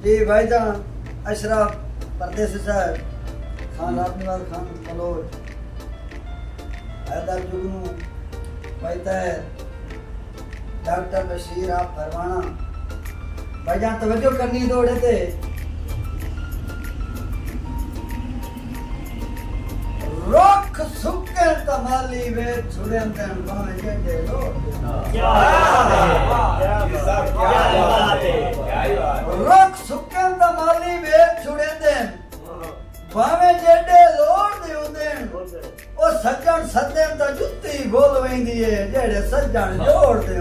जी भाईजान अशरफ परदेसी साहब खान रातनीवाल खान कलोज हैदर जुगनू वैतहर डॉक्टर बशीर आप फरमाना भाईजान तवज्जो करनी दौड़े थे रुख सुके तमाली वे छुड़े अंदर भावे जेडे लो क्या बात है क्या बात है रुख सुके तमाली वे छुड़े अंदर भावे जेडे लोड़ दे उंदे ओ सज्जन सद्दे ता जुत्ती बोल वेंदी है जेडे सज्जन जोड़ दे